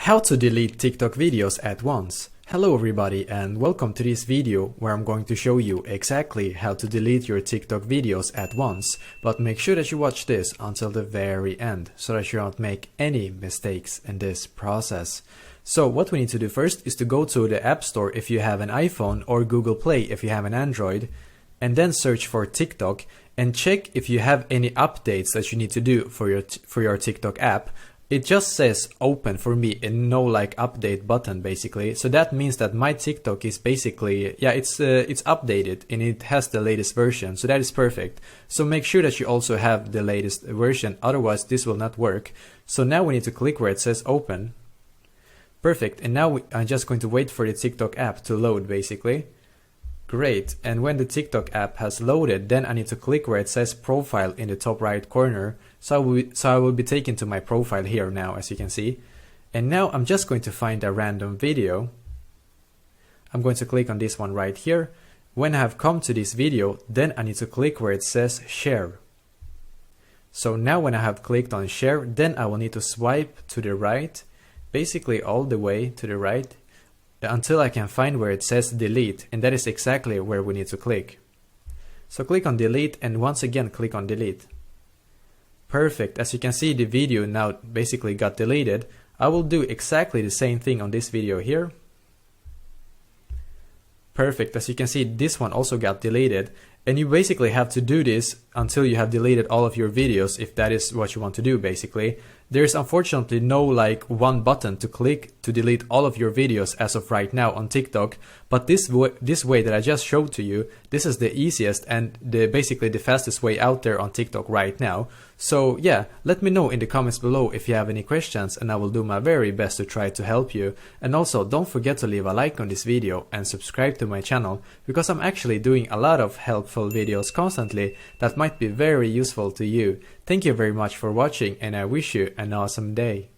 How to delete TikTok videos at once. Hello everybody and welcome to this video where I'm going to show you exactly how to delete your TikTok videos at once, but make sure that you watch this until the very end so that you don't make any mistakes in this process. So what we need to do first is to go to the App Store if you have an iPhone or Google Play if you have an Android, and then search for TikTok and check if you have any updates that you need to do for your TikTok app. It just says open for me and no update button basically. So that means that my TikTok is basically, it's updated and it has the latest version. So that is perfect. So make sure that you also have the latest version, otherwise this will not work. So now we need to click where it says open. Perfect. And now I'm just going to wait for the TikTok app to load basically. Great. And when the TikTok app has loaded, then I need to click where it says profile in the top right corner. So I will be taken to my profile here now, as you can see. And now I'm just going to find a random video. I'm going to click on this one right here. When I have come to this video, then I need to click where it says share. So now when I have clicked on share, then I will need to swipe to the right, basically all the way to the right, until I can find where it says delete, and that is exactly where we need to click. So click on delete and once again click on delete. Perfect. As you can see, the video now basically got deleted. I will do exactly the same thing on this video here. Perfect. As you can see, this one also got deleted, and you basically have to do this until you have deleted all of your videos, if that is what you want to do basically. There's unfortunately no one button to click to delete all of your videos as of right now on TikTok, but this way that I just showed to you, this is the easiest and basically the fastest way out there on TikTok right now. So yeah, let me know in the comments below if you have any questions and I will do my very best to try to help you. And also don't forget to leave a like on this video and subscribe to my channel, because I'm actually doing a lot of helpful videos constantly that might be very useful to you. Thank you very much for watching and I wish you an awesome day.